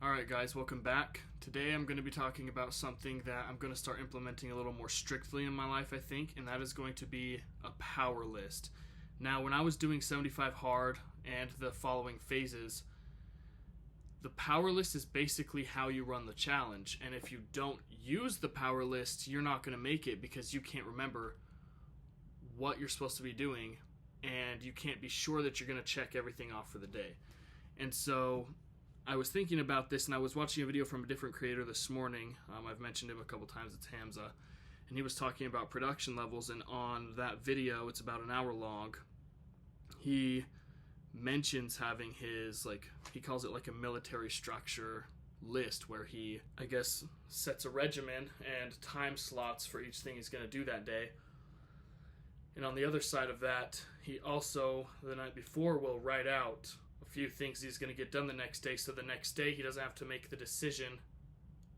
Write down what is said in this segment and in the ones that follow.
Alright guys, welcome back. Today I'm going to be talking about something that I'm going to start implementing a little more strictly in my life, I think, and that is going to be a power list. Now, when I was doing 75 hard and the following phases, the power list is basically how you run the challenge, and if you don't use the power list, you're not going to make it because you can't remember what you're supposed to be doing, and you can't be sure that you're going to check everything off for the day. And so I was thinking about this, and I was watching a video from a different creator this morning. I've mentioned him a couple times. It's Hamza, and he was talking about production levels. And on that video, it's about an hour long. He mentions having his, he calls it like a military structure list, where he, I guess, sets a regimen and time slots for each thing he's going to do that day. And on the other side of that, he also, the night before, will write out a few things he's going to get done the next day, so the next day he doesn't have to make the decision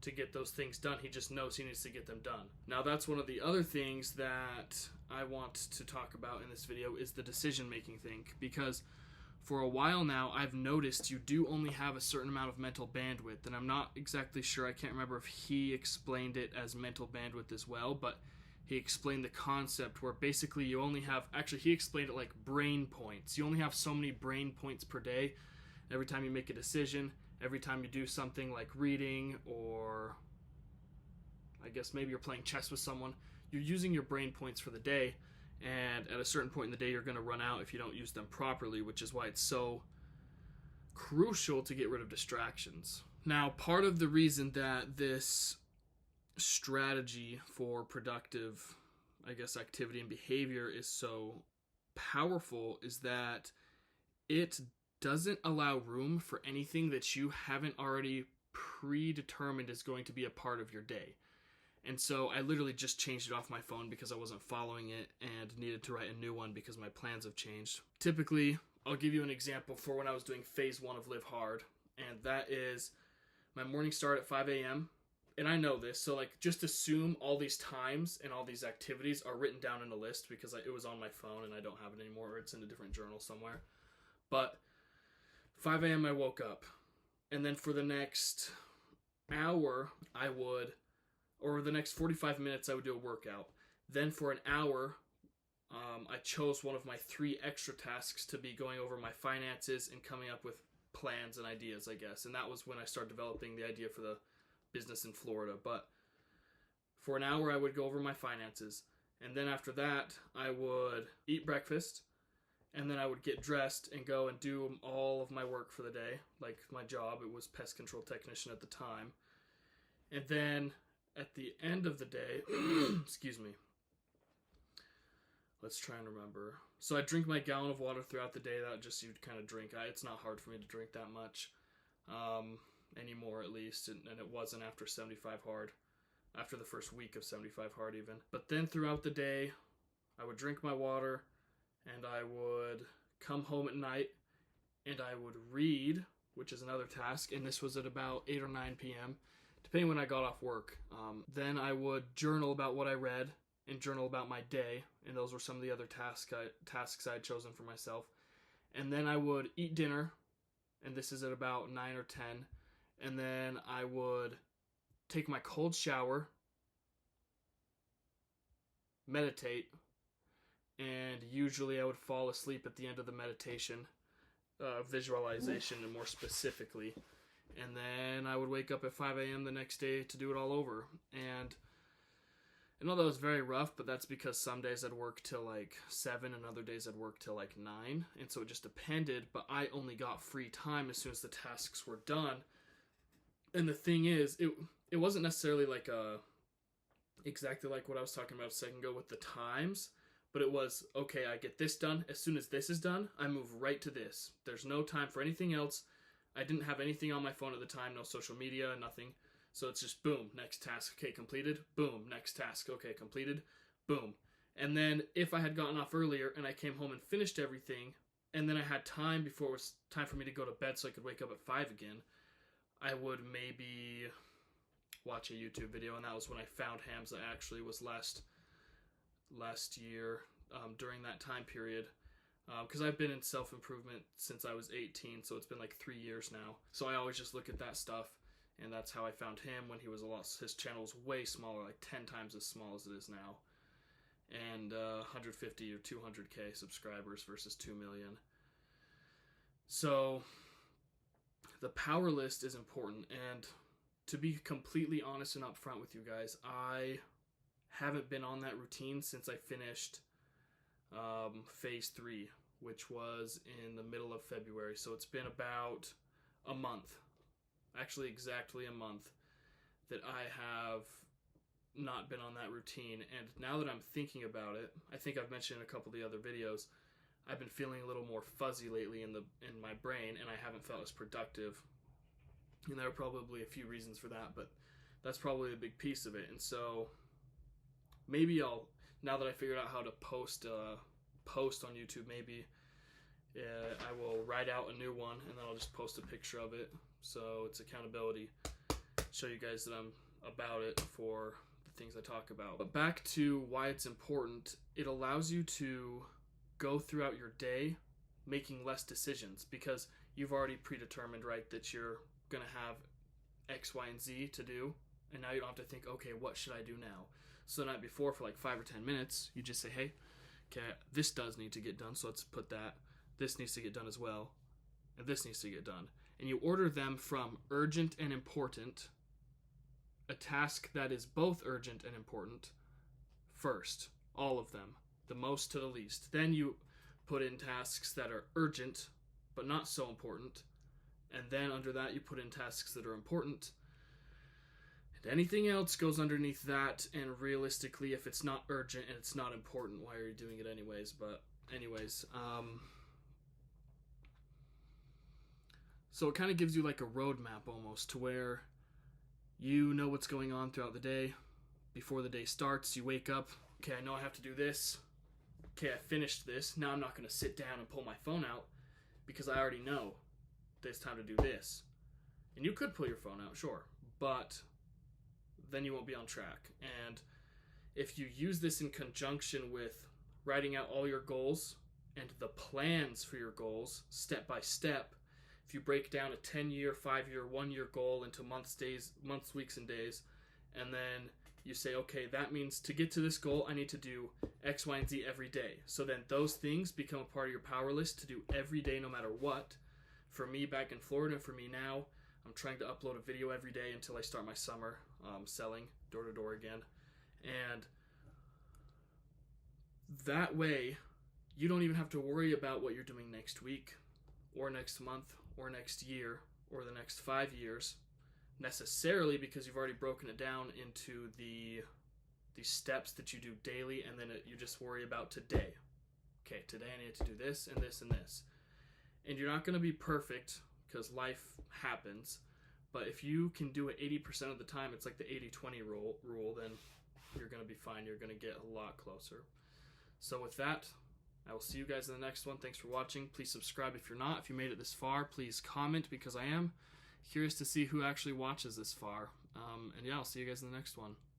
to get those things done. He just knows he needs to get them done. Now, that's one of the other things that I want to talk about in this video, is the decision-making thing, because for a while now I've noticed you do only have a certain amount of mental bandwidth, and I'm not exactly sure, I can't remember if he explained it as mental bandwidth as well, but he explained the concept where basically you only have, actually he explained it like brain points. You only have so many brain points per day. Every time you make a decision, every time you do something like reading, or I guess maybe you're playing chess with someone, you're using your brain points for the day, and at a certain point in the day you're going to run out if you don't use them properly, which is why it's so crucial to get rid of distractions. Now, part of the reason that this strategy for productive, I guess, activity and behavior is so powerful is that it doesn't allow room for anything that you haven't already predetermined is going to be a part of your day. And so I literally just changed it off my phone because I wasn't following it and needed to write a new one because my plans have changed. Typically, I'll give you an example for when I was doing phase 1 of Live Hard, and that is my morning start at 5 a.m. And I know this, so just assume all these times and all these activities are written down in a list, because it was on my phone and I don't have it anymore, or it's in a different journal somewhere. But 5 a.m. I woke up, and then for the next hour or the next 45 minutes I would do a workout. Then for an hour, I chose one of my 3 extra tasks to be going over my finances and coming up with plans and ideas, I guess. And that was when I started developing the idea for the business in Florida. But for an hour I would go over my finances, and then after that I would eat breakfast, and then I would get dressed and go and do all of my work for the day, like my job. It was pest control technician at the time. And then at the end of the day excuse me, let's try and remember. So I drink my gallon of water throughout the day. That just, you'd kind of drink. It's not hard for me to drink that much anymore, at least, and it wasn't after 75 hard, after the first week of 75 hard even. But then throughout the day I would drink my water, and I would come home at night and I would read, which is another task, and this was at about 8 or 9 p.m. depending when I got off work. Then I would journal about what I read and journal about my day, and those were some of the other tasks I had chosen for myself. And then I would eat dinner, and this is at about 9 or 10. And then I would take my cold shower, meditate, and usually I would fall asleep at the end of the meditation, visualization and more specifically. And then I would wake up at 5 a.m. the next day to do it all over. And I know that was very rough, but that's because some days I'd work till 7 and other days I'd work till 9. And so it just depended, but I only got free time as soon as the tasks were done. And the thing is, it wasn't necessarily exactly like what I was talking about a second ago with the times, but it was, okay, I get this done. As soon as this is done, I move right to this. There's no time for anything else. I didn't have anything on my phone at the time, no social media, nothing. So it's just boom, next task, okay, completed. Boom, next task, okay, completed. Boom. And then if I had gotten off earlier and I came home and finished everything, and then I had time before it was time for me to go to bed so I could wake up at 5 again, I would maybe watch a YouTube video, and that was when I found Hamza. Actually was last year, during that time period. because I've been in self-improvement since I was 18, so it's been like 3 years now. So I always just look at that stuff, and that's how I found him when he was his channel was way smaller, like 10 times as small as it is now. And 150 or 200K subscribers versus 2 million. So the power list is important, and to be completely honest and upfront with you guys, I haven't been on that routine since I finished phase 3, which was in the middle of February. So it's been about a month, actually exactly a month, that I have not been on that routine. And now that I'm thinking about it, I think I've mentioned in a couple of the other videos, I've been feeling a little more fuzzy lately in my brain, and I haven't felt as productive. And there are probably a few reasons for that, but that's probably a big piece of it. And so maybe now that I figured out how to post on YouTube, maybe I will write out a new one, and then I'll just post a picture of it, so it's accountability. Show you guys that I'm about it for the things I talk about. But back to why it's important. It allows you to go throughout your day making less decisions, because you've already predetermined, right, that you're going to have X, Y, and Z to do, and now you don't have to think, okay, what should I do now? So the night before, for like 5 or 10 minutes, you just say, hey, okay, this does need to get done, so let's put that. This needs to get done as well, and this needs to get done. And you order them from urgent and important, a task that is both urgent and important, first. All of them, the most to the least. Then you put in tasks that are urgent, but not so important. And then under that, you put in tasks that are important. And anything else goes underneath that, and realistically, if it's not urgent and it's not important, why are you doing it anyways? But anyways, so it kind of gives you like a roadmap almost, to where you know what's going on throughout the day. Before the day starts, you wake up, okay, I know I have to do this. Okay, I finished this. Now I'm not going to sit down and pull my phone out, because I already know that it's time to do this. And you could pull your phone out, sure, but then you won't be on track. And if you use this in conjunction with writing out all your goals and the plans for your goals step by step, if you break down a 10-year, 5-year, 1-year goal into months, weeks, and days, and then you say, okay, that means to get to this goal, I need to do X, Y, and Z every day. So then those things become a part of your power list to do every day, no matter what. For me back in Florida, and for me now, I'm trying to upload a video every day until I start my summer selling door-to-door again. And that way, you don't even have to worry about what you're doing next week, or next month, or next year, or the next 5 years, necessarily, because you've already broken it down into the steps that you do daily, and then you just worry about today. Okay, today I need to do this, and this, and this. And you're not going to be perfect, because life happens, but if you can do it 80% of the time, it's like the 80-20 rule, then you're going to be fine. You're going to get a lot closer. So with that, I will see you guys in the next one. Thanks for watching. Please subscribe if you're not. If you made it this far, please comment, because I am curious to see who actually watches this far. And yeah, I'll see you guys in the next one.